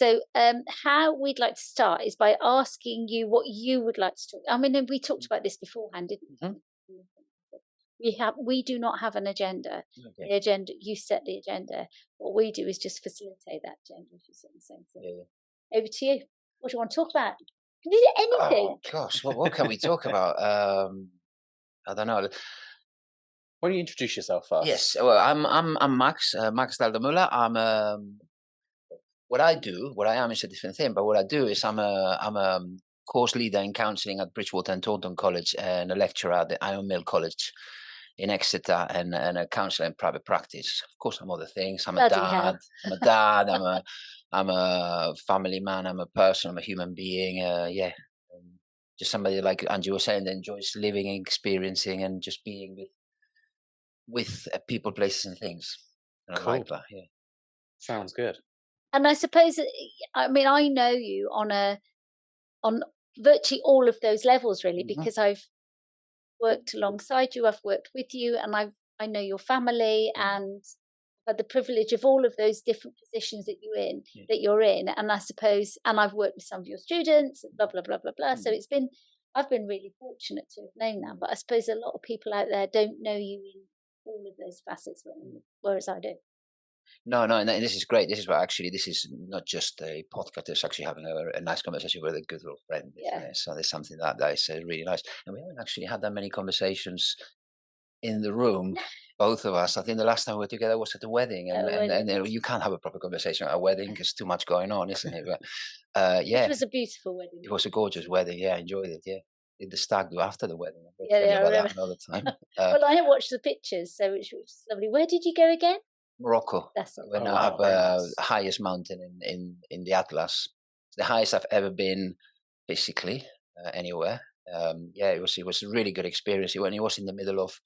So how we'd like to start is by asking you what you would like to talk. I mean, and we talked about this beforehand, didn't we? We do not have an agenda. Okay. The agenda, you set the agenda. What we do is just facilitate that agenda, if you say the same thing. Yeah. Over to you. What do you want to talk about? Can you do anything? Oh gosh, what can we talk about? I don't know. Why don't you introduce yourself first? Yes, well, I'm Max, Max Dalda Muller. I'm what I do, what I am is a different thing, but what I do is I'm a course leader in counselling at Bridgewater and Taunton College and a lecturer at the Iron Mill College in Exeter and a counsellor in private practice. Of course, I'm other things. I'm a Bloody dad. hell. I'm a dad. I'm a family man. I'm a person. I'm a human being. Yeah, just somebody like Angie was saying that enjoys living, experiencing, and just being with people, places, and things. And I like Cool. that. Yeah. Sounds good. And I suppose, I mean, I know you on virtually all of those levels, really, Mhm. because I've worked alongside you, I've worked with you, and I know your family, and had the privilege of all of those different positions that Yeah. you're in. And I suppose, and I've worked with some of your students, and blah blah blah blah blah. So I've been really fortunate to have known that. But I suppose a lot of people out there don't know you in all of those facets, whereas I do. No, and this is great. This is what actually, this is not just a podcast. It's actually having a nice conversation with a good little friend. Isn't Yeah. it? So there's something that is really nice. And we haven't actually had that many conversations in the room, both of us. I think the last time we were together was at the wedding, At a wedding. and you can't have a proper conversation at a wedding because too much going on, isn't it? But Which yeah, was a beautiful wedding. it was a gorgeous wedding. Yeah, I enjoyed it. Yeah, did the stag do after the wedding? I'll Yeah, tell you I about remember. that another time. Well, I watched the pictures, so which was lovely. Where did you go again? Morocco. That's all. When Oh, I wow, have very nice. highest mountain in the Atlas, the highest I've ever been physically anywhere. Yeah, it was a really good experience. When it was in the middle of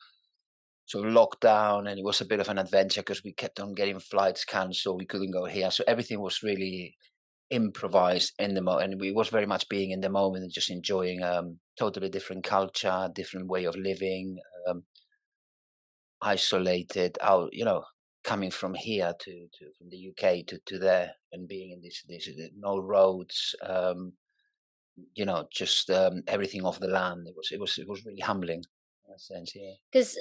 sort of lockdown, and it was a bit of an adventure because we kept on getting flights cancelled. We couldn't go here, so everything was really improvised in the moment, and we was very much being in the moment and just enjoying totally different culture, different way of living, isolated out, coming from here to from the UK to there and being in this no roads, just everything off the land. It was really humbling in a sense. Yeah. Because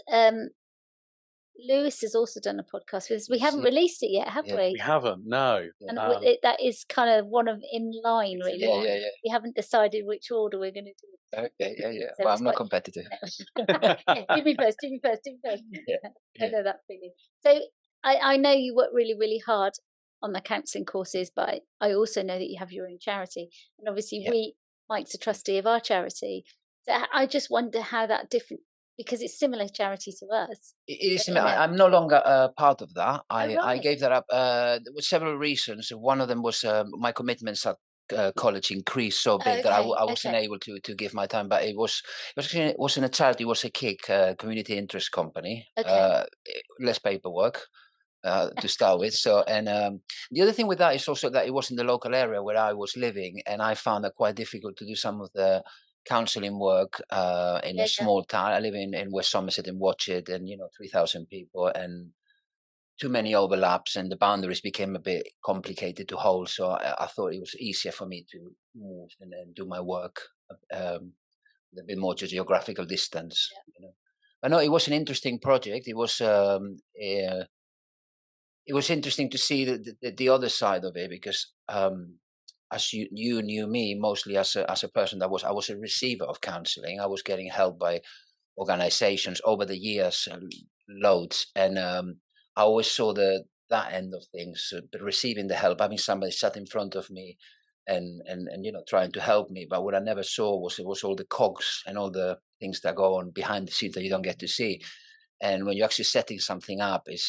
Lewis has also done a podcast with us. We Yes, haven't yeah. released it yet, have Yeah. we? We haven't, no. And that is kind of one of in line, really. Yeah. We haven't decided which order we're going to do. Okay, yeah. So Well, it's I'm not quite- competitive. Yeah, do me first. Yeah, I know that feeling. So I know you work really, really hard on the counselling courses, but I also know that you have your own charity. And obviously Yeah. Mike's a trustee of our charity. So I just wonder how that different, because it's similar charity to us. It is. But, I'm no longer part of that. I right. gave that up. There were several reasons. One of them was my commitments at college increased so big that I wasn't able to give my time. But it wasn't a charity. It was a KIC, community interest company. Okay. Less paperwork to start with. So, and the other thing with that is also that it was in the local area where I was living, and I found it quite difficult to do some of the counselling work in Yeah. a small town. I live in West Somerset in Watchet, and 3,000 people, and too many overlaps, and the boundaries became a bit complicated to hold. So I thought it was easier for me to move and then do my work a bit more to geographical distance. But no, it was an interesting project. It was interesting to see the other side of it because as you knew me mostly as a person I was a receiver of counseling. I was getting help by organizations over the years, loads, and I always saw that end of things, but receiving the help, having somebody sat in front of me and trying to help me. But what I never saw was all the cogs and all the things that go on behind the scenes that you don't get to see. And when you're actually setting something up, it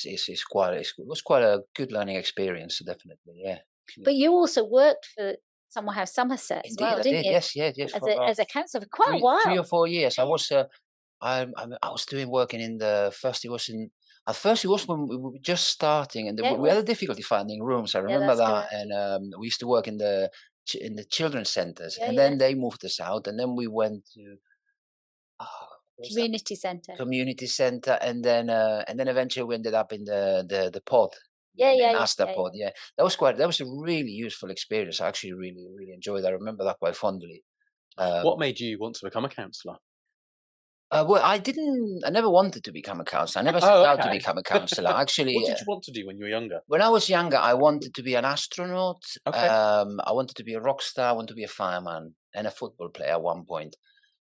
was quite a good learning experience, definitely. Yeah. But you also worked for Summer House Somerset as Indeed, well, I didn't did. you? Yes. For about As a counsellor for quite a while. 3 or 4 years. I was I was working in the first. It was in at first. It was when we were just starting, and Yeah, it we had a was. difficulty finding rooms. I remember that's that, correct. and we used to work in the children's centres, Yeah, and then they moved us out, and then we went to what's that? Community centre. Community centre, and then eventually we ended up in the pod. Yeah, and yeah, then yeah, Astapod. Yeah, that was a really useful experience. I actually really, really enjoyed that. I remember that quite fondly. What made you want to become a counsellor? Well, I never wanted to become a counselor. I never set Oh, out to okay. become a counselor. Actually, What did you want to do when you were younger? when I was younger, I wanted to be an astronaut. Okay. I wanted to be a rock star. I wanted to be a fireman and a football player at one point.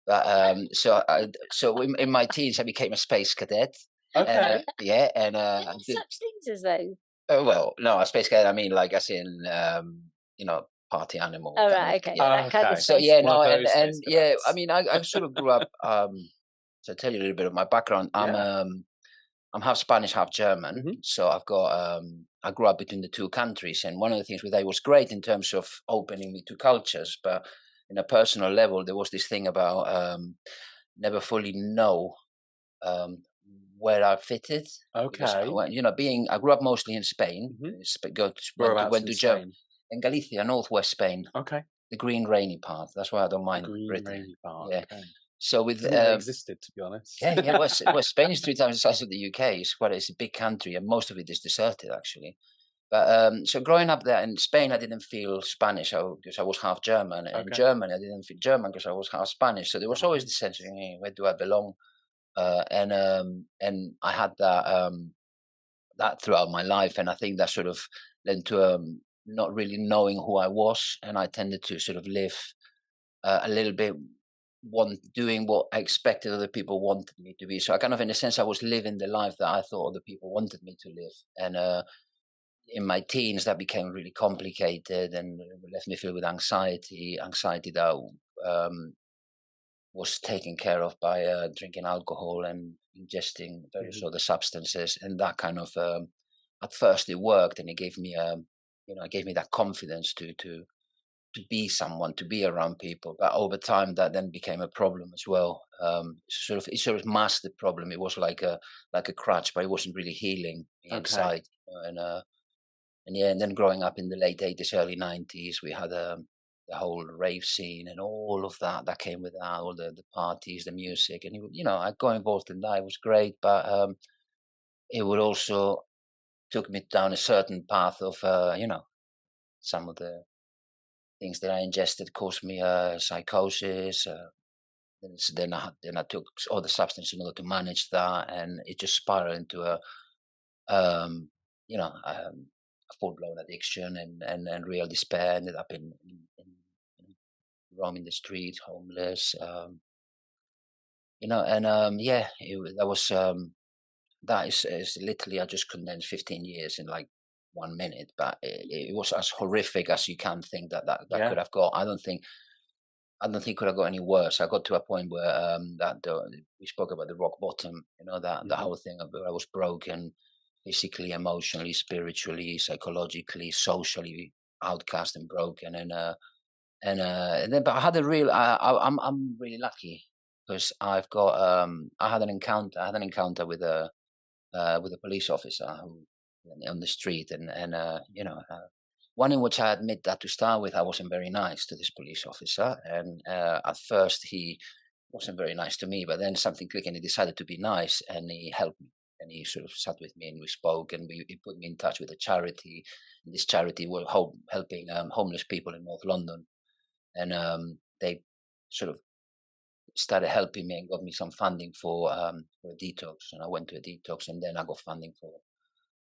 But so in my teens, I became a space cadet. Okay. Yeah, and There I are did. such things as those. Oh well, no, a space cadet. I mean, like as in, you know, party animal All kind of. right, okay, Yeah. that kind of Okay. So space yeah, One cadet. no, of those and space yeah, I cadets. mean, I sort of grew up. So I'll tell you a little bit of my background. Yeah. I'm half Spanish, half German. Mhm. So I've got I grew up between the two countries, and one of the things with that was great in terms of opening me to cultures, but in a personal level, there was this thing about never fully know um, where I fitted. Because Okay. you know, I grew up mostly in Spain. Mhm. Whereabouts Went in to Germany, Spain? in Galicia, northwest Spain, Okay. the green rainy part. That's why I don't The mind green Britain. rainy part. Yeah. Okay. So with Didn't know it existed, to be honest. yeah, yeah. Well, Spain is 3 times the size of the UK. It's a big country, and most of it is deserted, actually. But so growing up there in Spain, I didn't feel Spanish because I was half German, and in Okay. Germany, I didn't feel German because I was half Spanish. So there was always Right. the sense of where do I belong? And I had that throughout my life, and I think that sort of led to not really knowing who I was, and I tended to sort of live a little bit doing what I expected other people wanted me to be. So I kind of, in a sense, I was living the life that I thought other people wanted me to live. And in my teens, that became really complicated and left me filled with anxiety that was taken care of by drinking alcohol and ingesting various Mhm. other substances. And that kind of, at first it worked, and it gave me, it gave me that confidence to be someone, to be around people. But over time, that then became a problem as well. It sort of masked the problem. It was like a crutch, but it wasn't really healing me Okay. inside. And yeah, and then growing up in the late 80s, early 90s, we had the whole rave scene and all of that came with that, all the parties, the music, and I got involved in that. It was great, but it would also took me down a certain path of some of the things that I ingested caused me psychosis. Then I took other substances in order to manage that, and it just spiraled into um, a full blown addiction and real despair. Ended up in roaming the street, homeless. And yeah, that was that is literally I just condensed 15 years in like 1 minute, but it was as horrific as you can think that Yeah. could have got. I don't think it could have got any worse. I got to a point where we spoke about the rock bottom, that the Mhm. whole thing of where I was broken, physically, emotionally, spiritually, psychologically, socially, outcast and broken, and then. But I had a real. I'm really lucky because I've got. I had an encounter. I had an encounter with a police officer who on the street, and one in which I admit that to start with, I wasn't very nice to this police officer, and at first he wasn't very nice to me, but then something clicked, and he decided to be nice, and he helped me, and he sort of sat with me, and we spoke, and he put me in touch with a charity, and this charity was helping homeless people in North London, and they sort of started helping me and got me some funding for a detox, and I went to a detox, and then I got funding for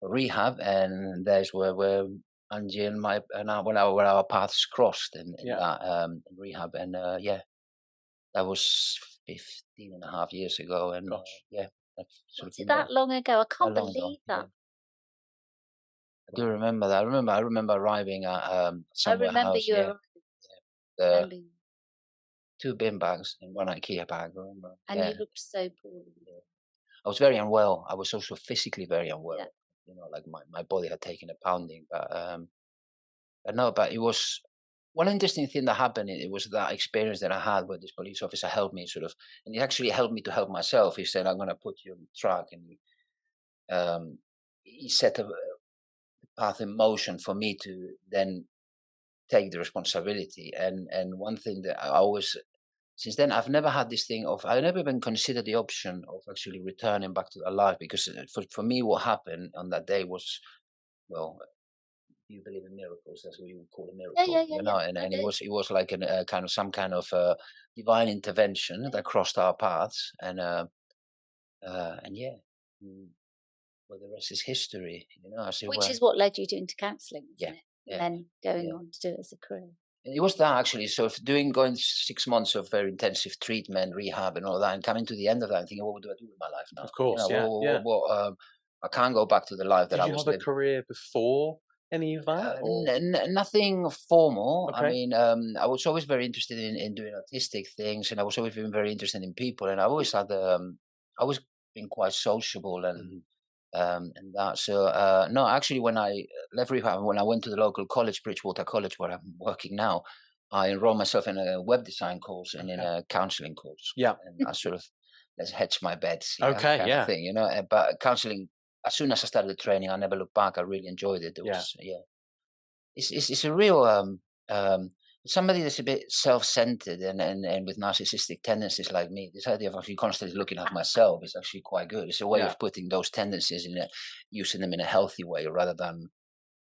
rehab, and there's where Angie and where our paths crossed in Yeah. that rehab, and yeah, that was 15 and a half years ago, and Gosh. yeah, that's sort of Was it been there that long ago? I that can't long ago. believe Yeah, that. I do remember that. I remember arriving at I somewhere remember house. you Yeah, arrived. the Remember you, two bin bags and one IKEA bag. I remember. and Yeah, you looked so poorly. yeah. I was very unwell. I was also physically very Yeah. unwell. Like my body had taken a pounding, but no, but it was one interesting thing that happened. It was that experience that I had where this police officer helped me and he actually helped me to help myself. He said, "I'm going to put you on the track," and he set a path in motion for me to then take the responsibility. And one thing that I always since then I've never had this thing of I never even considered the option of actually returning back to that life because for me what happened on that day was well, you believe in miracles, that's what you would call a Yeah, miracle, yeah, yeah, you yeah. know, I and do. it was like a kind of some kind of divine intervention that crossed our paths, and yeah, mm, well, the rest is history, you know. I see Which where, is what led you to into counselling, yeah, isn't it? yeah, And then going yeah. on to do it as a career. And it was that actually. So if going 6 months of very intensive treatment, rehab, and all that, and coming to the end of that, and thinking, what do I do with my life now? Of You course, know, yeah, yeah. I can't go back to the life that Did I you was have a living. career before any of that, or Nothing formal. I okay? mean, I was always very interested in doing artistic things, and I was always been very interested in people, and I always had I always been quite sociable Mhm. and that. So no, actually, when I left rehab, when I went to the local college, Bridgewater College, where I'm working now, I enrolled myself in a web design course and in Okay. a counselling course, Yeah. and I sort of, let's hedge my bets here, Okay. kind of Yeah. thing, you know. But counselling, as soon as I started the training, I never looked back. I really enjoyed it. It Yeah. was, yeah, it's a real somebody that's a bit self-centered and with narcissistic tendencies like me. This idea of actually constantly looking at myself is actually quite good. It's a way Yeah. of putting those tendencies using them in a healthy way rather than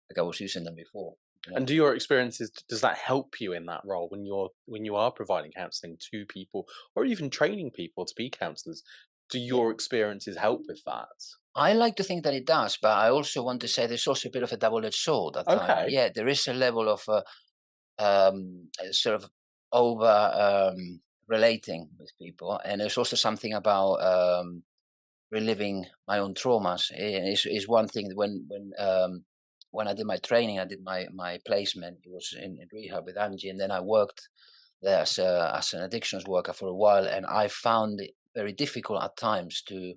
like I was using them before, you know. And do your experiences, does that help you in that role when you are providing counselling to people or even training people to be counsellors? Do your experiences help with that? I like to think that it does, but I also want to say there's also a bit of a double-edged sword at times. Okay. Yeah, there is a level of sort of over relating with people, and there's also something about reliving my own traumas. Is one thing. When I did my training, I did my placement. It was in rehab with Angie, and then I worked there as an addictions worker for a while, and I found it very difficult at times to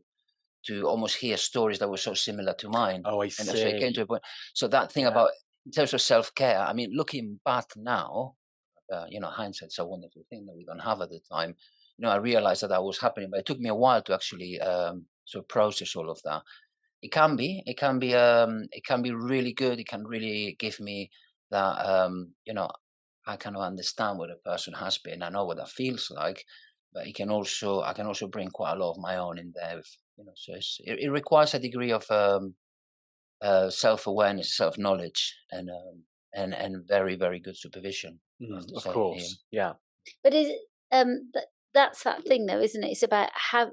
almost hear stories that were so similar to mine. Oh, I And so it came to see. a point. So that thing Yeah. about in terms of self care, I mean, looking back now, you know, hindsight's a wonderful thing that we don't have at the time. You know, I realized that was happening, but it took me a while to actually sort of process all of that. It can be really good. It can really give me that, you know, I kind of understand what a person has been. I know what that feels like, but I can also bring quite a lot of my own in there. You know, so it requires a degree of self awareness, self knowledge, and very very good supervision. I have to Of say, yeah. course. Yeah. But is it, that's that thing though, isn't it? It's about how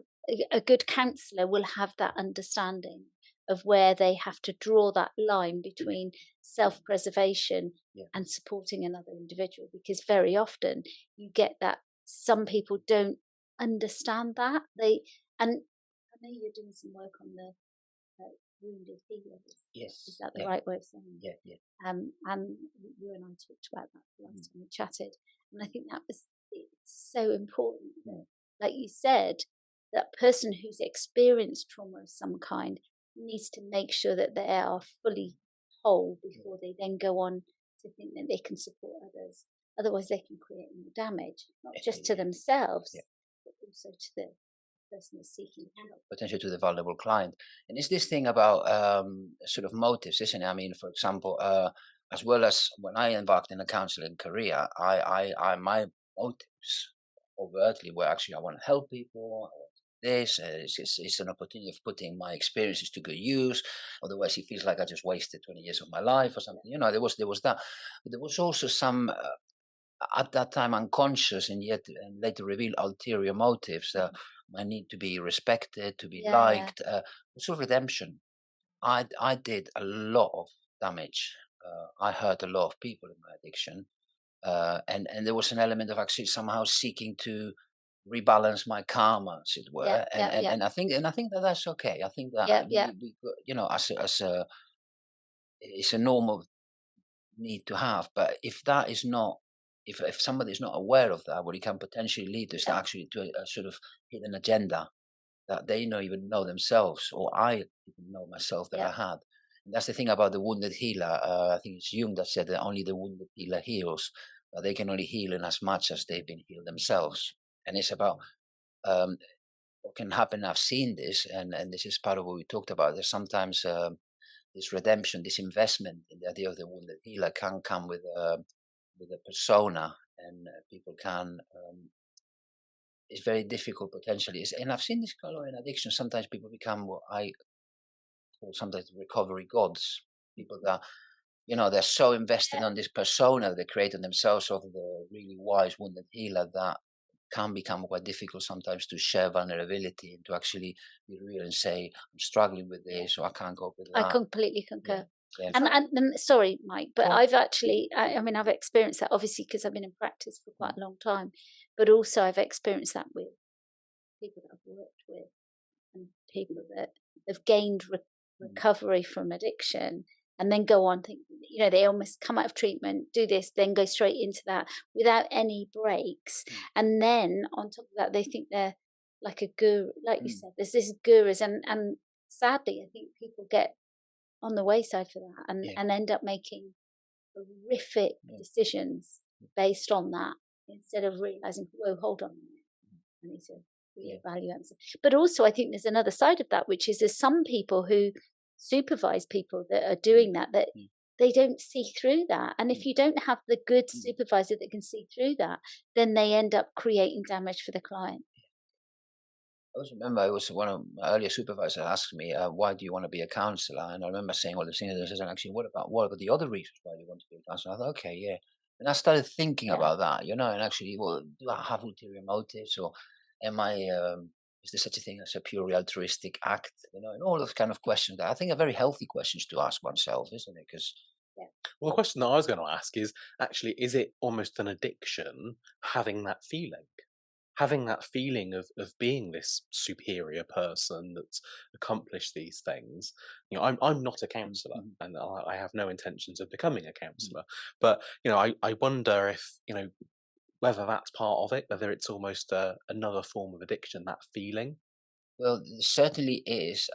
a good counsellor will have that understanding of where they have to draw that line between self-preservation Yeah. and supporting another individual, because very often you get that some people don't understand that they and I know you're doing some work on the wounded healers. Yes. Is that the Yeah. right way of saying it? Yeah. Yeah. And you and I talked about that the last time we chatted, and I think that was it's so important that, like you said, that person who's experienced trauma of some kind needs to make sure that they are fully whole before they then go on to think that they can support others. Otherwise, they can create more damage, not just to themselves, Yeah. but also to the person who's seeking help. Potentially to the vulnerable client. And it's this thing about sort of motives, isn't it? I mean, for example, as well as when I embarked in a counseling career, my motives overtly were actually I want to help people. I want this. It's an opportunity of putting my experiences to good use. Otherwise, it feels like I just wasted 20 years of my life or something. You know, there was that, but there was also some. At that time unconscious and yet and later revealed ulterior motives. My need to be respected, to be Yeah, yeah, liked, sort of redemption. I did a lot of damage. I hurt a lot of people in my addiction, and there was an element of actually somehow seeking to rebalance my karma, as it yeah, were. yeah, yeah, And I think that that's okay. I think that yeah, yeah, you know, as a it's a normal need to have. But if that is not, if somebody is not aware of that, what it can potentially lead to is yeah, actually to a sort of hidden agenda that they don't even know themselves, or I didn't know myself that yeah. I had. And that's the thing about the wounded healer. I think it's Jung that said that only the wounded healer heals, but they can only heal in as much as they've been healed themselves. And it's about um, what can happen. I've seen this, and this is part of what we talked about. There's sometimes this redemption, this investment in the idea of the wounded healer can come with a persona, and people can. It's very difficult potentially, and I've seen this color in addiction. Sometimes people become what I call sometimes recovery gods, People that, they're so invested on this persona they created themselves of the really wise wounded healer that can become quite difficult sometimes to share vulnerability and to actually be real and say, I'm struggling with this or I can't cope with I that. completely concur. Yeah. And sorry, Mike, but Go on. I've actually, I mean, I've experienced that obviously because I've been in practice for quite a long time, but also I've experienced that with people that I've worked with and people that have gained recovery from addiction and then go on think they almost come out of treatment, do this, then go straight into that without any breaks, and then on top of that they think they're like a guru, like you said, there's this gurus, and sadly I think people get on the wayside for that and end up making horrific decisions based on that instead of realizing, whoa, hold on a minute, I need to reevaluate myself. But also I think there's another side of that, which is there's some people who supervise people that are doing that they don't see through that, and if you don't have the good supervisor that can see through that, then they end up creating damage for the client. I always remember it was one of my earlier supervisors asked me, why do you want to be a counsellor? And I remember saying all the things, and said, actually, what about the other reasons why you want to be a counsellor? I thought, okay, yeah. And I started thinking about that, and actually, well, do I have ulterior motives, or am I, is there such a thing as a purely altruistic act? And all those kind of questions that I think are very healthy questions to ask oneself, isn't it? Because Well, the question that I was going to ask is actually, is it almost an addiction having that feeling? Having that feeling of being this superior person that's accomplished these things. I'm not a counsellor, and I have no intentions of becoming a counsellor. But I wonder if whether that's part of it, whether it's almost another form of addiction, that feeling. well, there certainly is.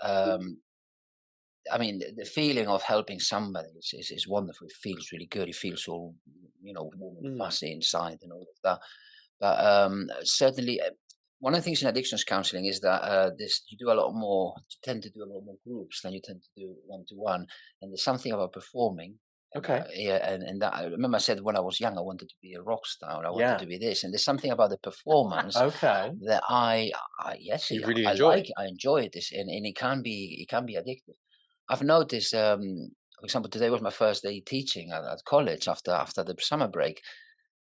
I mean, the feeling of helping somebody is wonderful. It feels really good. It feels all, warm and fuzzy inside and all of that. But certainly, one of the things in addictions counseling is that you do a lot more. You tend to do a lot more groups than you tend to do one-to-one. And there's something about performing. Okay. And that I remember I said when I was young, I wanted to be a rock star. I wanted Yeah. to be this, and there's something about the performance Okay. that yes, You really I enjoy. like. I enjoy this, and it can be addictive. I've noticed, for example, today was my first day teaching at college after the summer break.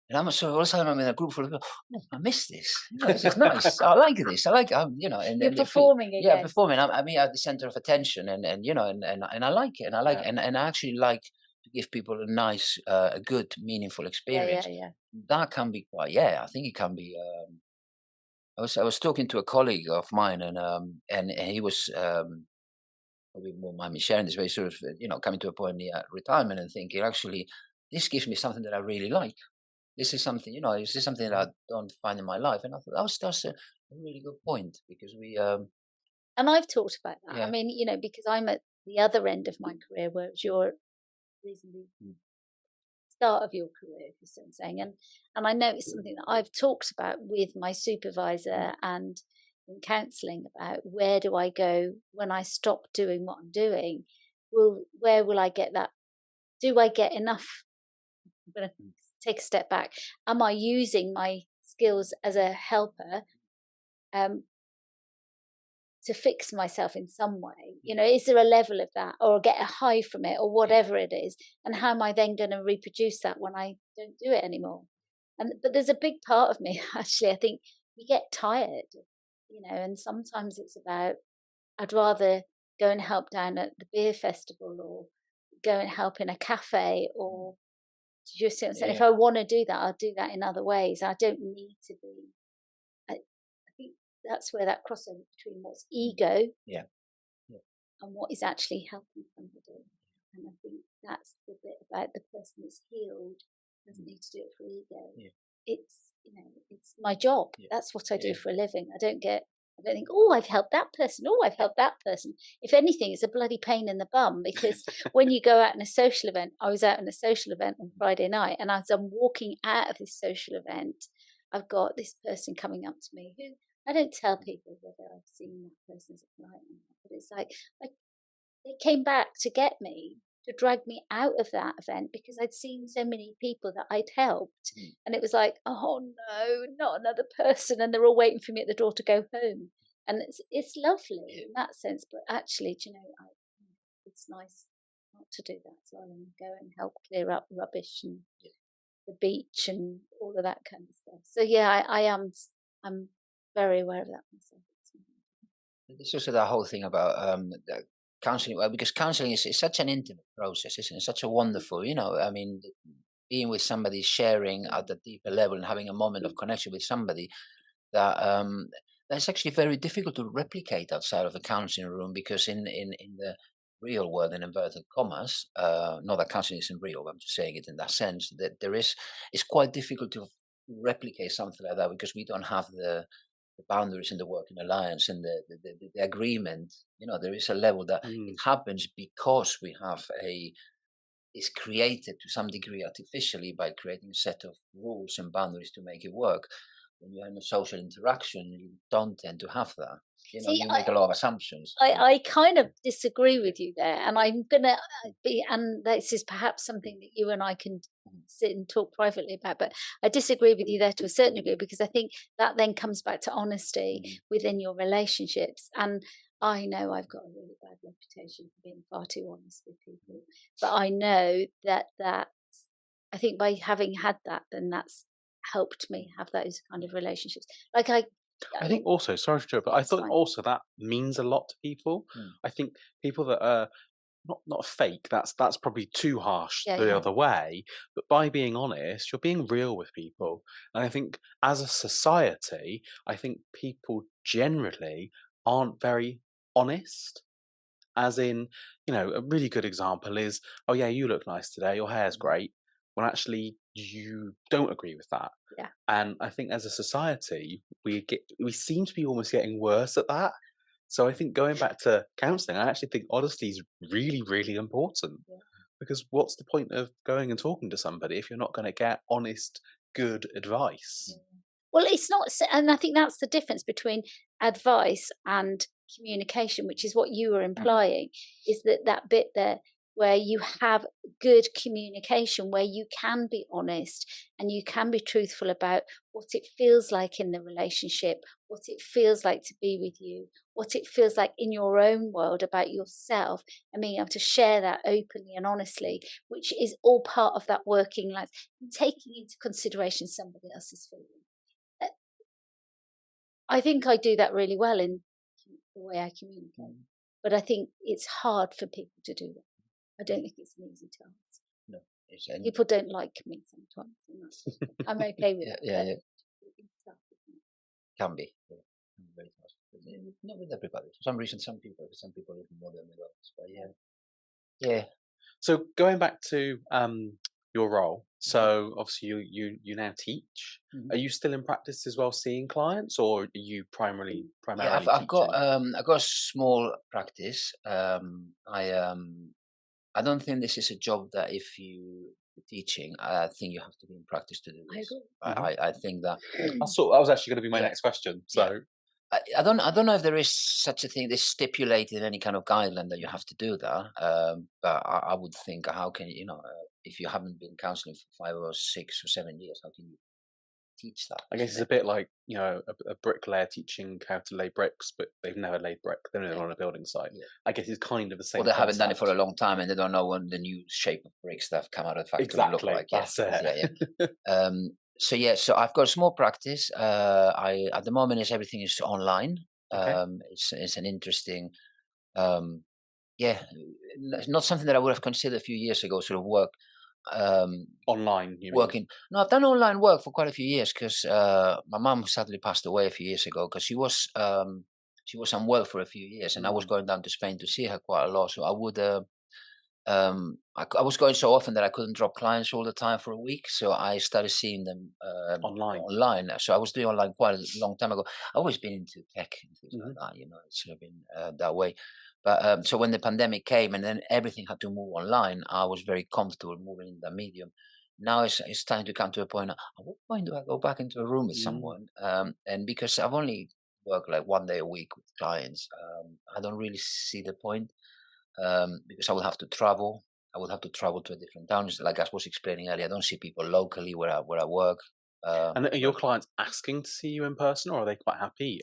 And I'm so all of a sudden I'm in a group full of people. Oh, I miss this. This is nice. I like this. I like, and You're performing again. Yeah, performing. I'm at the center of attention, and I like it, and I like it, and I actually like to give people a nice, a good, meaningful experience. Yeah. That can be quite. Yeah, I think it can be. I was talking to a colleague of mine, and he was. Probably won't mind me sharing this, but he's sort of, coming to a point in retirement and thinking, actually, this gives me something that I really like. This is something, this is something that I don't find in my life. And I thought that's a really good point because And I've talked about that. Yeah. I mean, because I'm at the other end of my career, whereas you're reasonably start of your career, if you see what I'm saying. And I know it's something that I've talked about with my supervisor and in counselling about where do I go when I stop doing what I'm doing? Where will I get that? Do I get enough? I'm going to take a step back. Am I using my skills as a helper to fix myself in some way? Is there a level of that, or get a high from it, or whatever it is? And how am I then going to reproduce that when I don't do it anymore? But there's a big part of me, actually, I think you get tired, and sometimes it's about, I'd rather go and help down at the beer festival or go and help in a cafe, or do you see what I'm saying? If I want to do that, I'll do that in other ways. I don't need to be. I think that's where that crossover between what's ego and what is actually helping somebody. And I think that's the bit about the person that's healed doesn't need to do it for ego. It's it's my job. That's what I do for a living. I don't think, oh, I've helped that person. Oh, I've helped that person. If anything, it's a bloody pain in the bum, because when you go out in a social event, I was out in a social event on Friday night, and as I'm walking out of this social event, I've got this person coming up to me who I don't tell people whether I've seen that person as a client or not, but it's like they came back to get me, to drag me out of that event because I'd seen so many people that I'd helped. And it was like, oh no, not another person. And they're all waiting for me at the door to go home. And it's lovely in that sense. But actually, it's nice not to do that as well and go and help clear up rubbish and the beach and all of that kind of stuff. So yeah, I'm very aware of that myself. There's also that whole thing about the counseling, well, because counseling is such an intimate process, isn't it? Such a wonderful, I mean, being with somebody, sharing at a deeper level and having a moment of connection with somebody that that's actually very difficult to replicate outside of the counseling room, because in the real world, in inverted commas, not that counseling isn't real, I'm just saying it in that sense, that it's quite difficult to replicate something like that, because we don't have the boundaries in the working alliance and the agreement. There is a level that it happens because we have it's created to some degree artificially by creating a set of rules and boundaries to make it work. When you're in a social interaction, you don't tend to have that. See, you make a lot of assumptions. I kind of disagree with you there, and I'm gonna be, and this is perhaps something that you and I can sit and talk privately about, but I disagree with you there to a certain degree, because I think that then comes back to honesty within your relationships. And I know I've got a really bad reputation for being far too honest with people, but I know that I think by having had that, then that's helped me have those kind of relationships. Like I think also, sorry to interrupt, but I thought fine. also that means a lot to people. I think people that are not fake, that's probably too harsh the other way, but by being honest, you're being real with people. And I think as a society, I think people generally aren't very honest. As in, a really good example is, oh yeah, you look nice today, your hair's great. When actually you don't agree with that. Yeah. And I think as a society, we seem to be almost getting worse at that. So I think going back to counselling, I actually think honesty is really, really important. Yeah. Because what's the point of going and talking to somebody if you're not going to get honest, good advice? Well, it's not, and I think that's the difference between advice and communication, which is what you were implying, is that bit there where you have good communication, where you can be honest and you can be truthful about what it feels like in the relationship, what it feels like to be with you, what it feels like in your own world about yourself, and being able to share that openly and honestly, which is all part of that working life, and taking into consideration somebody else's feelings. I think I do that really well in the way I communicate, but I think it's hard for people to do that. I don't think it's an easy task. No, people don't like me sometimes. And I'm okay with it. Yeah. It's tough, isn't it? Can be. Yeah. Very tough. Not with everybody. For some reason, some people even more than others. But yeah. So going back to your role, so obviously you now teach. Are you still in practice as well, seeing clients, or are you primarily Yeah, I've teaching? got a small practice. I don't think this is a job that if you teaching, I think you have to be in practice to do I this. agree. I think that I thought that was actually going to be my next question. So I don't know if there is such a thing. This stipulated in any kind of guideline that you have to do that. But I would think, how can if you haven't been counselling for 5 or 6 or 7 years, how can you teach that? I guess it's a bit like a bricklayer teaching how to lay bricks, but they've never laid brick. They're never on a building site. Yeah. I guess it's kind of the same. Or they haven't done it for a long time, and they don't know what the new shape of bricks that have come out of the factory look like. That's it. Yeah. So I've got a small practice. I at the moment everything is online. Okay. It's an interesting, it's not something that I would have considered a few years ago. Sort of work online. You working. No, I've done online work for quite a few years because my mum sadly passed away a few years ago because she was unwell for a few years, and I was going down to Spain to see her quite a lot. So I would. I was going so often that I couldn't drop clients all the time for a week, so I started seeing them online. So I was doing online quite a long time ago. I've always been into tech and things like that, it's sort of been that way. But so when the pandemic came and then everything had to move online, I was very comfortable moving in that medium. Now it's time to come to a point. At what point do I go back into a room with someone? And because I've only worked like 1 day a week with clients, I don't really see the point. Because I will have to travel. I will have to travel to a different town. Like I was explaining earlier, I don't see people locally where I work. And are your clients asking to see you in person, or are they quite happy?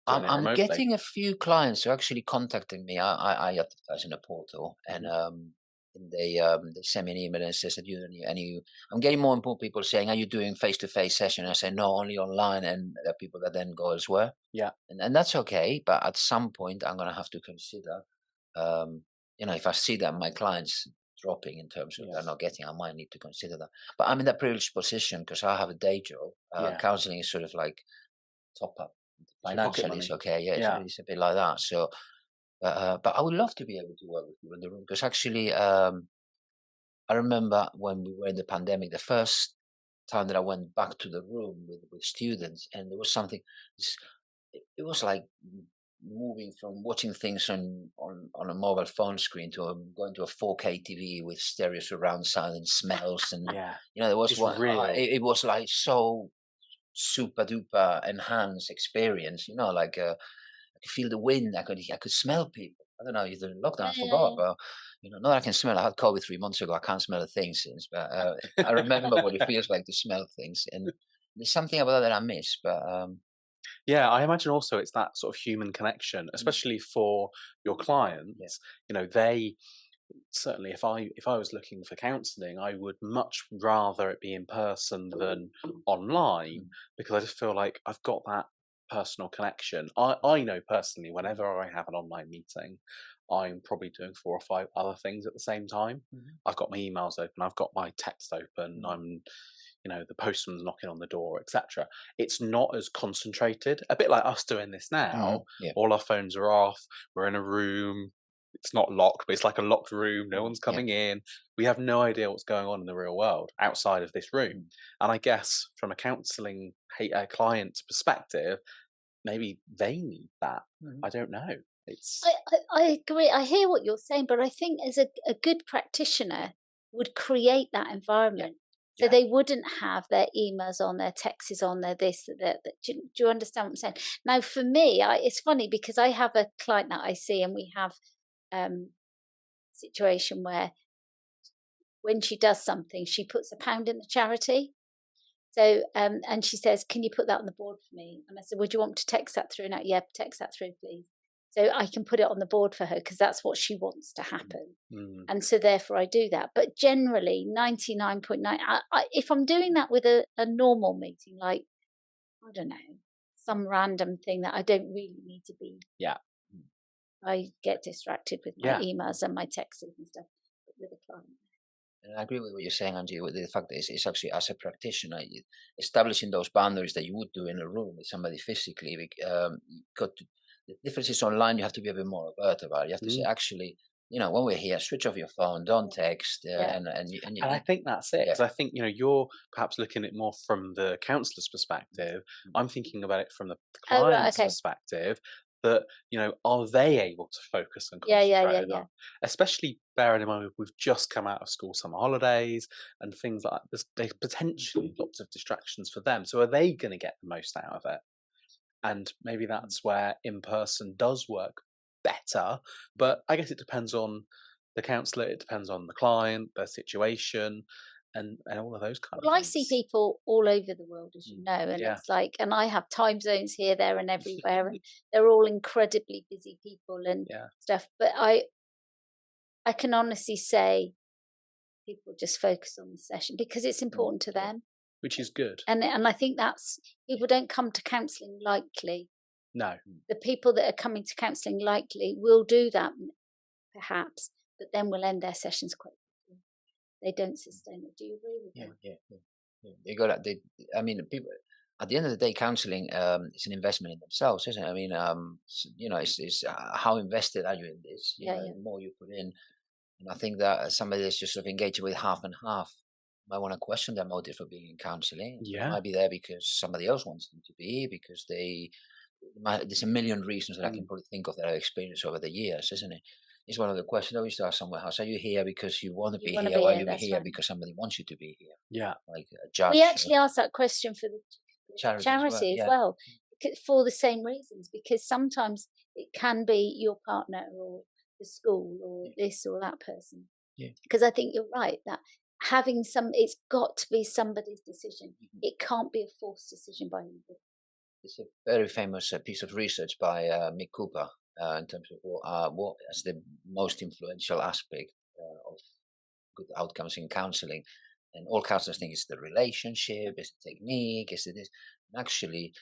I'm getting a few clients who are actually contacting me. I advertise in a portal, and they send me an email and says that you don't need any. I'm getting more and more people saying, "Are you doing face-to-face session?" I say, "No, only online," and there are people that then go elsewhere. Yeah. And that's okay. But at some point, I'm going to have to consider, if I see that my clients dropping in terms of they're not getting, I might need to consider that. But I'm in that privileged position because I have a day job. Counseling is sort of like top up. Financially, it's okay. Yeah, it's a bit like that. So, but I would love to be able to work with you in the room because actually, I remember when we were in the pandemic, the first time that I went back to the room with students, and there was something. It was like moving from watching things on a mobile phone screen to going to a 4K TV with stereo surround sound and smells, and there was It's one. real. It was like so super duper enhanced experience. Like I could feel the wind. I could smell people. I don't know. Either in lockdown, I forgot, but not that I can smell. I had COVID 3 months ago. I can't smell a thing since, but I remember what it feels like to smell things, and there's something about that I miss. But Yeah, I imagine also it's that sort of human connection, especially for your clients. They certainly, if I was looking for counselling, I would much rather it be in person than online because I just feel like I've got that personal connection. I know personally, whenever I have an online meeting, I'm probably doing 4 or 5 other things at the same time. I've got my emails open, I've got my text open, I'm the postman's knocking on the door, etc. It's not as concentrated, a bit like us doing this now. All our phones are off, we're in a room, it's not locked, but it's like a locked room, no one's coming in, we have no idea what's going on in the real world outside of this room. And I guess from a counselling client's perspective, maybe they need that. I don't know. I agree. I hear what you're saying, but I think as a good practitioner would create that environment. So they wouldn't have their emails on, their texts on, their this, that. Do you understand what I'm saying? Now, for me, it's funny because I have a client that I see, and we have situation where when she does something, she puts £1 in the charity. So, and she says, "Can you put that on the board for me?" And I said, "Would you want to text that through?" "No, yeah, text that through, please." So I can put it on the board for her because that's what she wants to happen. And so therefore I do that. But generally 99.9, if I'm doing that with a normal meeting, like, I don't know, some random thing that I don't really need to be. I get distracted with my emails and my texts and stuff with a client. And I agree with what you're saying, Angie, with the fact that it's actually, as a practitioner, establishing those boundaries that you would do in a room with somebody physically. The difference is online, you have to be a bit more alert about it. You have to say, actually, when we're here, switch off your phone, don't text. And I think that's it. Because I think, you're perhaps looking at it more from the counsellor's perspective. I'm thinking about it from the client's perspective. That, are they able to focus and concentrate enough? Especially bearing in mind we've just come out of school summer holidays and things like that. There's potentially lots of distractions for them. So are they going to get the most out of it? And maybe that's where in-person does work better. But I guess it depends on the counsellor, it depends on the client, their situation, and all of those kind of things. I see people all over the world, as you know, and it's like, and I have time zones here, there, and everywhere, and they're all incredibly busy people and stuff. But I can honestly say people just focus on the session because it's important to them. Which is good. And I think that's, people don't come to counselling lightly. No. The people that are coming to counselling lightly will do that, perhaps, but then will end their sessions quite quickly. They don't sustain it. Do you agree with that? Yeah. They got. I mean, people. At the end of the day, counselling is an investment in themselves, isn't it? I mean, it's how invested are you in this? The more you put in, and I think that somebody that's just sort of engaging with half and half might want to question their motive for being in counselling. They might be there because somebody else wants them to be, because there's a million reasons that I can probably think of that I've experienced over the years, isn't it? It's one of the questions I used to ask someone else: are you here because you want to be here, or are you here because somebody wants you to be here? Yeah. Like a judge. We actually asked that question for the charity as well, for the same reasons, because sometimes it can be your partner or the school or this or that person. Because I think you're right that having it's got to be somebody's decision. It can't be a forced decision by anybody. It's a very famous piece of research by Mick Cooper in terms of what is the most influential aspect of good outcomes in counseling. And all counselors think it's the relationship, it's the technique, it's the this. And actually,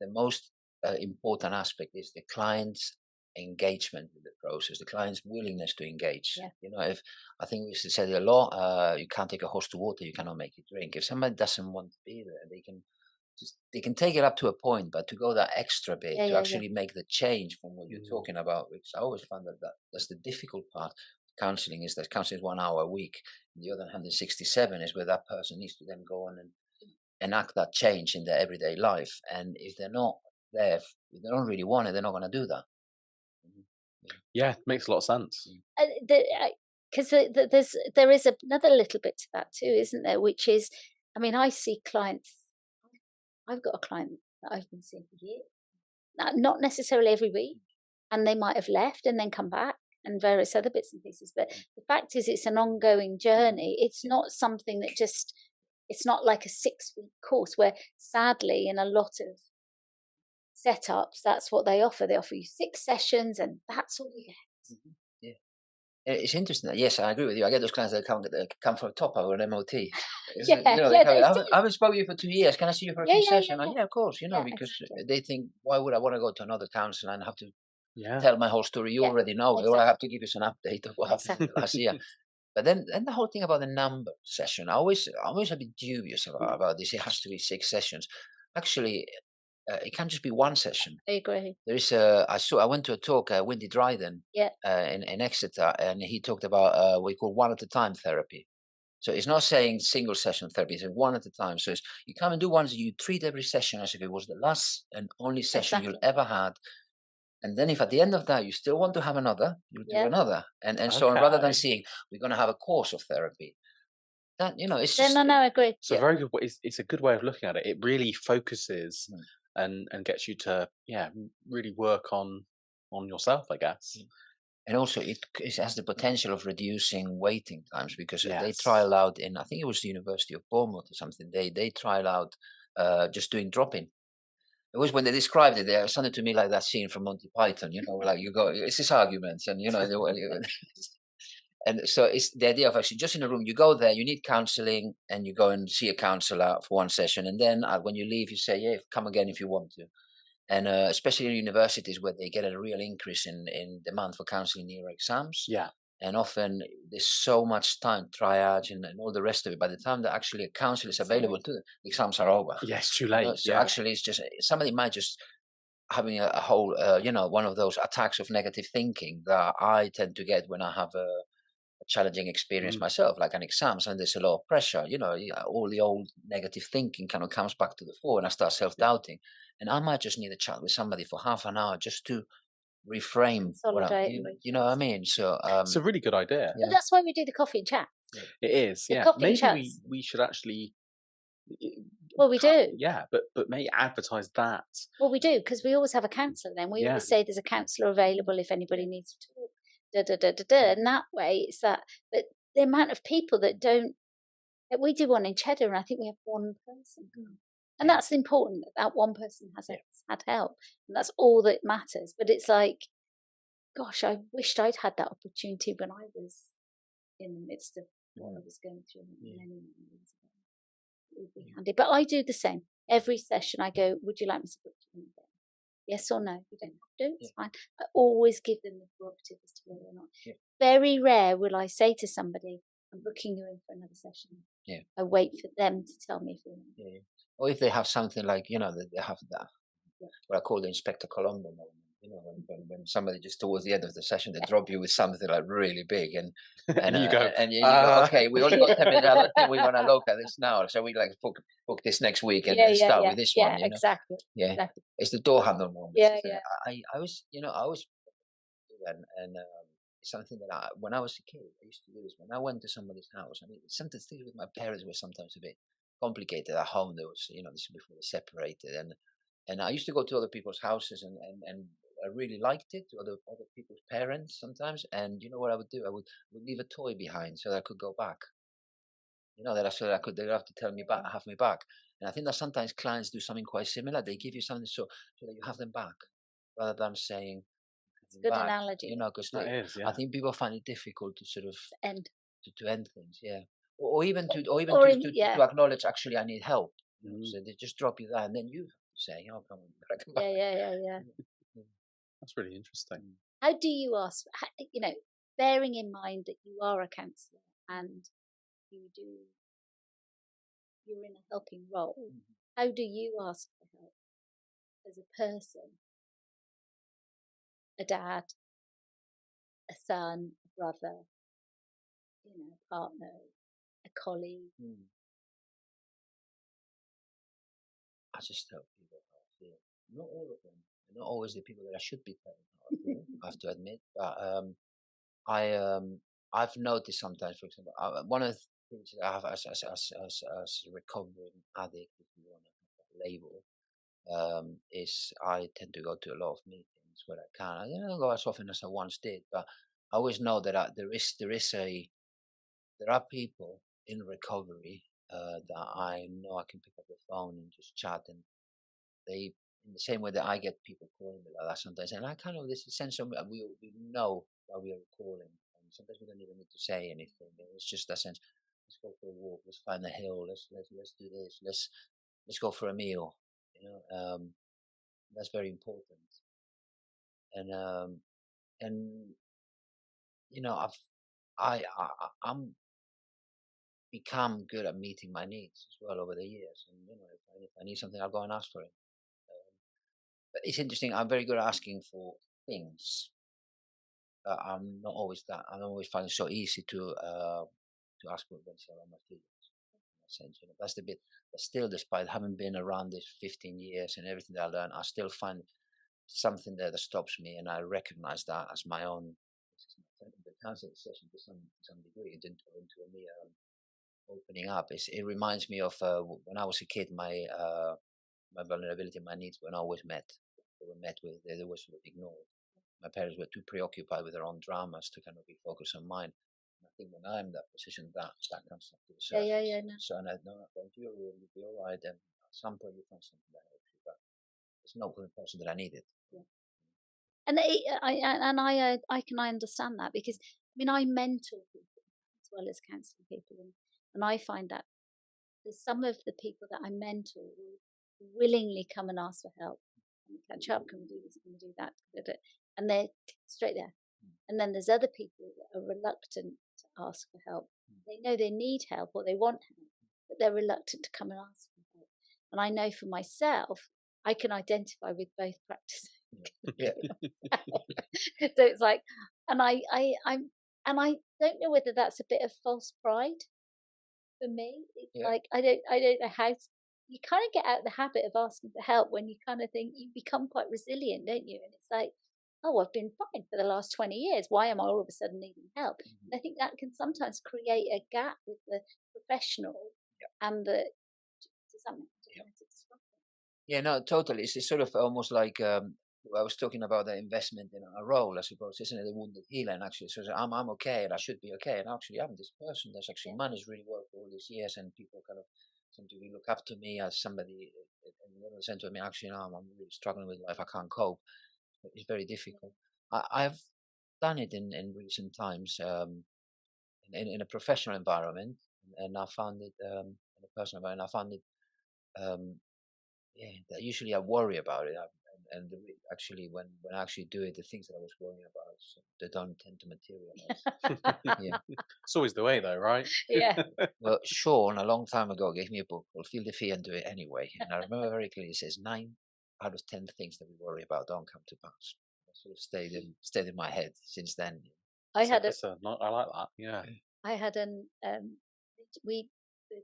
the most important aspect is the client's engagement with the process, the client's willingness to engage. Yeah. You know, if I think we used to say a lot, you can't take a horse to water, you cannot make it drink. If somebody doesn't want to be there, they can take it up to a point, but to go that extra bit to actually make the change from what you're talking about, because I always found that's the difficult part. Counseling is that counseling is 1 hour a week. The other 167 is where that person needs to then go on and enact that change in their everyday life. And if they're not there, if they don't really want it, they're not going to do that. Yeah, makes a lot of sense. Because there is another little bit to that too, isn't there? Which is, I mean, I see clients. I've got a client that I've been seeing for years, not necessarily every week, and they might have left and then come back, and various other bits and pieces. But the fact is, it's an ongoing journey. It's not something that just. It's not like a 6-week course where, sadly, in a lot of setups, that's what they offer. They offer you 6 sessions, and that's all you get. Yeah, it's interesting. Yes, I agree with you. I get those clients that come from the top of an MOT. I haven't spoken to you for 2 years. Can I see you for a few sessions? Yeah, of course. Because they think, why would I want to go to another counsellor and have to tell my whole story? You already know. Or I have to give you some update of what happened last year. But then the whole thing about the number session, I'm always a bit dubious about this. It has to be 6 sessions. Actually, it can't just be 1 session. I agree. There is I went to a talk, Wendy Dryden, in Exeter, and he talked about what we call 1 at a time therapy. So it's not saying single session therapy; it's 1 at a time. So you come and do one, you treat every session as if it was the last and only session you'll ever had. And then if at the end of that you still want to have another, you do another, and so on, rather than seeing we're going to have a course of therapy. That it's just, no, I agree. It's a very good way. It's a good way of looking at it. It really focuses and gets you to really work on yourself, I guess. And also it has the potential of reducing waiting times, because they trial out in, I think it was the University of Bournemouth or something. They trial out just doing drop-in. It was when they described it, it sounded to me like that scene from Monty Python, like you go, it's this argument, and and so it's the idea of actually just in a room, you go there, you need counselling, and you go and see a counsellor for 1 session, and then when you leave, you say, come again if you want to. And especially in universities where they get a real increase in demand for counselling near exams. Yeah. And often there's so much time, triage and all the rest of it. By the time that actually a counsellor is available to them, the exams are over. Yeah, it's too late. So actually it's just, somebody might just having a whole, one of those attacks of negative thinking that I tend to get when I have a challenging experience myself, like an exam, and there's a lot of pressure, all the old negative thinking kind of comes back to the fore, and I start self-doubting. And I might just need a chat with somebody for half an hour just to reframe what I mean. So it's a really good idea. But that's why we do the coffee and chat. It is. Maybe we should actually. Well, we do. Yeah, but maybe advertise that. Well, we do, because we always have a counsellor. Then we always say there's a counsellor available if anybody needs to talk. And that way it's that. But the amount of people that don't. We do one in Cheddar, and I think we have 1 person. And that's important, that 1 person has had help. And that's all that matters. But it's like, gosh, I wished I'd had that opportunity when I was in the midst of what I was going through many years ago. It would be handy. But I do the same. Every session I go, would you like me to book you in again? Yes or no? You don't have to, it's fine. I always give them the prerogative as to whether or not. Very rare will I say to somebody, I'm booking you in for another session. I wait for them to tell me if they want. Or if they have something like, they have that, what I call the Inspector Colombo moment, when somebody just towards the end of the session, they drop you with something like really big, and you go, okay, we only got 10 minutes, I don't think we want to look at this now, so we like book this next week and start with this one. Exactly. Exactly. It's the door handle moment. I was, I was, and it's something that when I was a kid, I used to do this. When I went to somebody's house, I mean, sometimes things with my parents were sometimes a bit complicated at home. There was, this is before they separated, and I used to go to other people's houses, and I really liked it, to other people's parents sometimes. And you know what I would do? I would leave a toy behind so that I could go back. That I could, they have to tell me back, have me back. And I think that sometimes clients do something quite similar. They give you something so that you have them back, rather than saying. It's a good analogy. Because I think people find it difficult to sort of end. to end things, yeah, or even or to acknowledge actually I need help. So they just drop you there, and then you say, "Oh, come on, you gotta come back." yeah. That's really interesting. How do you ask? Bearing in mind that you are a counsellor and you're in a helping role. How do you ask for help as a person, a dad, a son, a brother, a partner, a colleague? I just tell people how I feel. Not all of them, not always the people that I should be telling how I feel. I have to admit, but I've noticed sometimes, for example, one of the things that I have as a recovering addict, if you want to have that label, is I tend to go to a lot of meetings where I can. I don't go as often as I once did, but I always know that there are people in recovery that I know I can pick up the phone and just chat, and they, in the same way that I get people calling me like that sometimes, and I kind of this sense of we know why we are calling, and sometimes we don't even need to say anything. It's just that sense. Let's go for a walk. Let's find a hill. Let's do this. Let's go for a meal. That's very important. And I'm become good at meeting my needs as well over the years. And if I need something, I'll go and ask for it. But it's interesting. I'm very good at asking for things. I'm not always that. I don't always find it so easy to ask for when on my feelings. In a sense, that's the bit. But still, despite having been around this 15 years and everything that I learned, I still find something there that stops me, and I recognize that as my own. The counseling session to some degree into me opening up. It reminds me of when I was a kid. My vulnerability, my needs were not always met. They were met with, they were sort of ignored. My parents were too preoccupied with their own dramas to kind of be focused on mine. And I think when I'm in that position, that comes up to the surface. No. So I know you'll be all right, and at some point you find something that helps you. But it's not the person that I needed. Yeah. And I can understand that, because I mentor people as well as counselling people, and I find that there's some of the people that I mentor will willingly come and ask for help. Can we catch up? Can we do this? Can we do that? And they're straight there. And then there's other people that are reluctant to ask for help. They know they need help or they want help, but they're reluctant to come and ask for help. And I know for myself, I can identify with both practices. Yeah. So it's like, and I don't know whether that's a bit of false pride for me. It's like I don't know how you kind of get out of the habit of asking for help when you kind of think you become quite resilient, don't you? And it's like, oh, I've been fine for the last 20 years. Why am I all of a sudden needing help? And I think that can sometimes create a gap with the professional and the something. Yeah, no, totally. It's sort of almost like I was talking about the investment in a role, I suppose, isn't it? The wounded healer, and actually, so I'm okay, and I should be okay, and actually, I'm this person that's actually managed really well for all these years, and people kind of seem to look up to me as somebody, and in the sense of me, actually, no, I'm really struggling with life. I can't cope. It's very difficult. I've done it in recent times in a professional environment, and I found it in a personal environment. I found it. That usually I worry about it, actually when I actually do it, the things that I was worrying about, they don't tend to materialize. It's always the way, though, right? Yeah. Well, Sean, a long time ago, gave me a book called "Feel the Fear and Do It Anyway," and I remember very clearly it says 9 out of 10 things that we worry about don't come to pass. That sort of stayed in my head since then. I like that. Yeah. I had the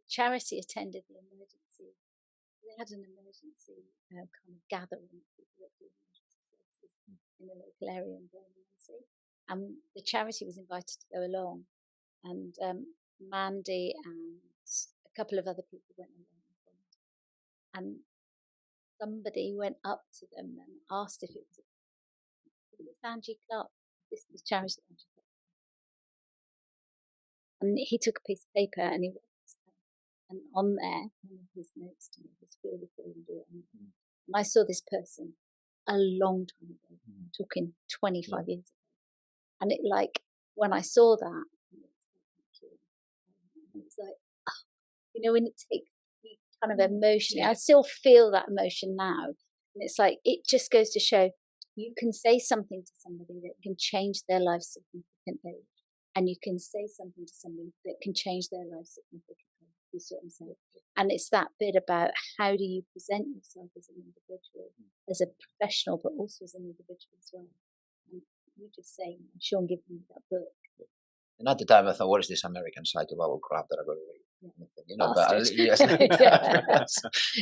charity attended the emergency. They had an emergency kind of gathering of people that do emergency services in the local area in Birmingham, and the charity was invited to go along, and Mandy and a couple of other people went along, and somebody went up to them and asked if it was Angie Clark. This is charity Angie Clark. And he took a piece of paper and he wrote this down. And on there, one of his notes to me was "Feel the fear and do it anyway." And I saw this person a long time ago, talking 25 years ago. And it, like, when I saw that, And it's like, you know, when it takes you kind of emotionally, I still feel that emotion now. And it's like, it just goes to show you can say something to somebody that can change their life significantly. And you can say something to somebody that can change their life significantly. You see what I'm saying? And it's that bit about how do you present yourself as an individual, as a professional, but also as an individual as well. And you just saying, Sean giving me that book. And at the time, I thought, what is this American psychobabble crap that I got to read? You know, but Bastard. years later,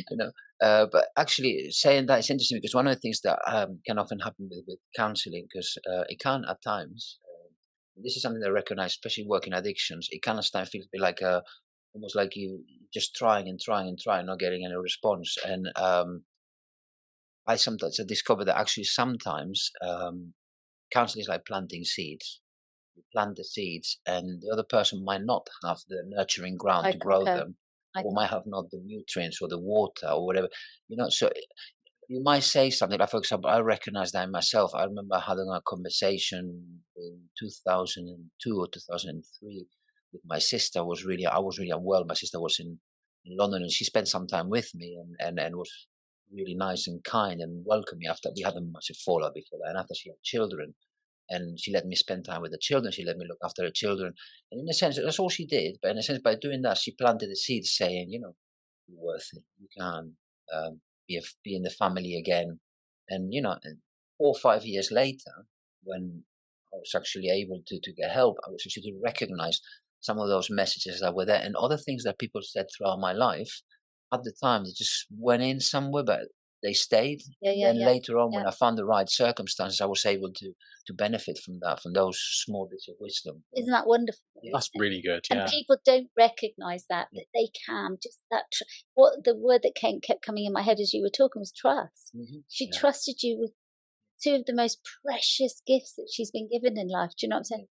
you know, but actually saying that is interesting because one of the things that can often happen with counselling, because it can at times, this is something that I recognize, especially working addictions, it can at times feel a bit like almost like you just trying and trying and trying, not getting any response. And I sometimes discovered that actually sometimes counseling is like planting seeds. You plant the seeds, and the other person might not have the nurturing ground to grow them, or might have not the nutrients or the water or whatever. You know, so you might say something like, for example, I recognize that in myself. I remember having a conversation in 2002 or 2003 with my sister. I was really unwell. My sister was in London, and she spent some time with me, and was really nice and kind and welcomed me after we had a massive fallout before that, and after she had children. And she let me spend time with the children. She let me look after the children. And in a sense, that's all she did. But in a sense, by doing that, she planted the seeds saying, you know, you're worth it. You can be in the family again. And, you know, and 4 or 5 years later, when I was actually able to get help, I was actually to recognize some of those messages that were there and other things that people said throughout my life. At the time, they just went in somewhere, but they stayed. And later on, when I found the right circumstances, I was able to benefit from that, from those small bits of wisdom. Isn't that wonderful? That's really good. Yeah. And people don't recognise that they can. Just that, what the word that kept coming in my head as you were talking was trust. She trusted you with 2 of the most precious gifts that she's been given in life. Do you know what I'm saying?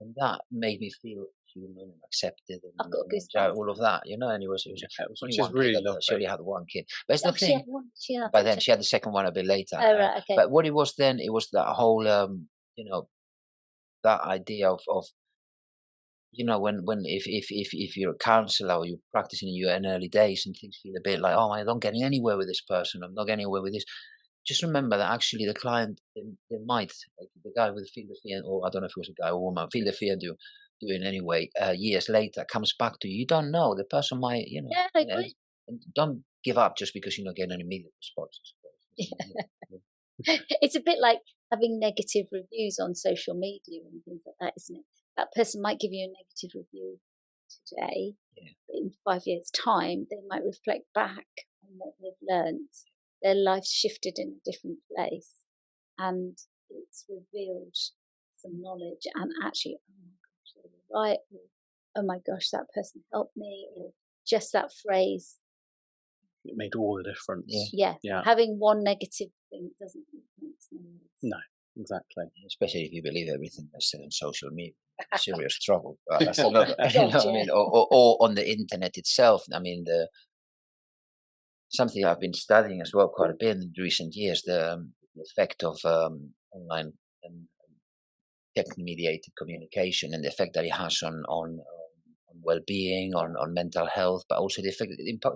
And that made me feel human and accepted and I've got goosebumps. all of that, you know. And it was only one really kid. lovely. She only had one kid, but it's the She thing. had one. By then, she had the second one a bit later. Oh, right, okay. But what it was then, it was that whole, you know, that idea of you know, when if you're a counselor or you're practicing in your early days and things feel a bit like, oh, I'm not getting anywhere with this person, I'm not getting anywhere with this. Just remember that actually the client, they might, like the guy with feel the fear, or I don't know if it was a guy or woman, feel the fear doing anyway, years later comes back to you. You don't know, the person might, you know. Yeah, I agree. And don't give up just because you're not getting any immediate response. It's a bit like having negative reviews on social media and things like that, isn't it? That person might give you a negative review today, but in 5 years' time, they might reflect back on what they've learned. Their life's shifted in a different place, and it's revealed some knowledge. And actually, oh my gosh, they were right. Or, oh my gosh, that person helped me. Or just that phrase. It made all the difference. Yeah. Having one negative thing doesn't make sense. No, exactly. Especially if you believe everything that's said on social media. Serious trouble. But that's another, you know what I mean? Or on the internet itself. I mean, something I've been studying as well quite a bit in recent years, the effect of online and tech-mediated communication and the effect that it has on well-being, on mental health, but also the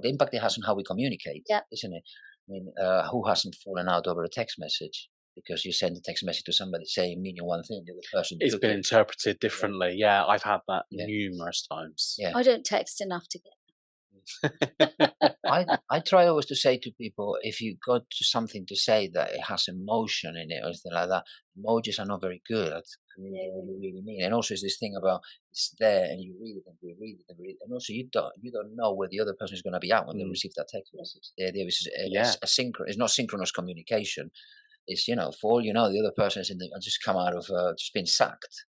impact it has on how we communicate, isn't it? I mean, who hasn't fallen out over a text message? Because you send a text message to somebody saying meaning one thing, the other person it's been interpreted differently. Yeah, I've had that numerous times. I don't text enough to get. I try always to say to people, if you got something to say that it has emotion in it or anything like that, emojis are not very good at communicating what you really mean. And also, it's this thing about it's there and you read it and reread it and read it, and also you don't know where the other person is going to be at when they receive that text message. The idea is it's not synchronous communication. It's, you know, for all you know, the other person is just come out of just been sacked.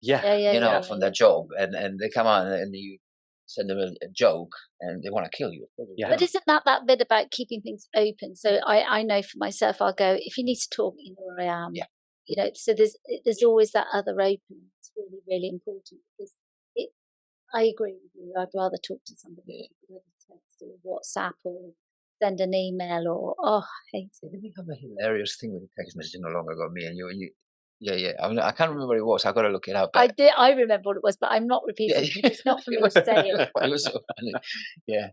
From their job, and they come out and you send them a joke and they want to kill you. But isn't that bit about keeping things open? So I know for myself, I'll go, if you need to talk, you know where I am. You know, so there's always that other opening. It's really, really important because I agree with you. I'd rather talk to somebody with a text or WhatsApp or send an email or I hate it. We have a hilarious thing with the text message not long ago, me and you Yeah. I mean, I can't remember what it was. I got to look it up. I But did. I remember what it was, but I'm not yeah, repeating because it's not for me to say it. it was so funny. Yeah.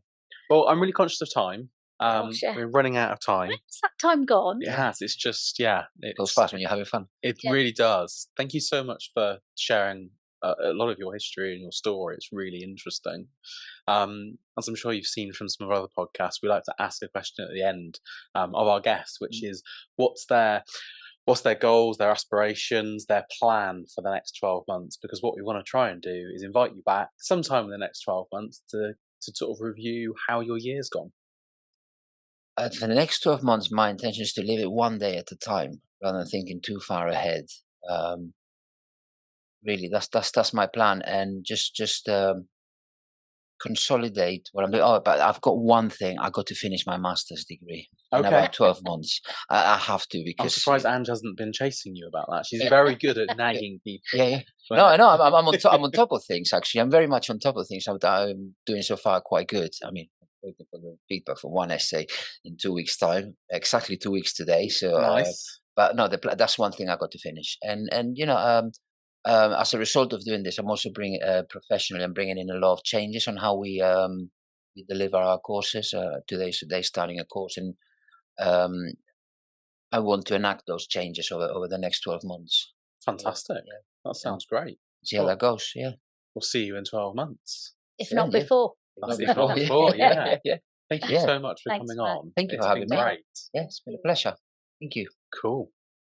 Well, I'm really conscious of time. Gosh, yeah. We're running out of time. Where's that time gone? It has. It's just, It goes fast when you're having fun. It Yeah. really does. Thank you so much for sharing a lot of your history and your story. It's really interesting. As I'm sure you've seen from some of our other podcasts, we like to ask a question at the end of our guests, which is what's their goals, their aspirations, their plan for the next 12 months? Because what we want to try and do is invite you back sometime in the next 12 months to sort of review how your year's gone. For the next 12 months, my intention is to live it one day at a time rather than thinking too far ahead. Really, that's my plan, and just consolidate what I'm doing. Oh, but I've got one thing. I got to finish my master's degree in Okay. about 12 months. I have to I'm because surprised Ange hasn't been chasing you about that. She's very good at nagging people. yeah. But- No, I'm on top of things. Actually, I'm very much on top of things. I'm doing so far quite good. I mean, I'm waiting for the feedback for one essay in 2 weeks' time, exactly 2 weeks today. So, Nice. but no, that's one thing I got to finish. And as a result of doing this, I'm also bringing professionally. I'm bringing in a lot of changes on how we deliver our courses. Today starting a course, and I want to enact those changes over the next 12 months. Fantastic. Yeah. That sounds great. See how that goes. Yeah. We'll see you in 12 months. If Yeah, not yeah. before. That's if not before, yeah. Thank you Yeah. so much for Thanks, coming Matt. on. Thank you for It's having been me. great. Yeah, it's been a pleasure. Thank you. Cool.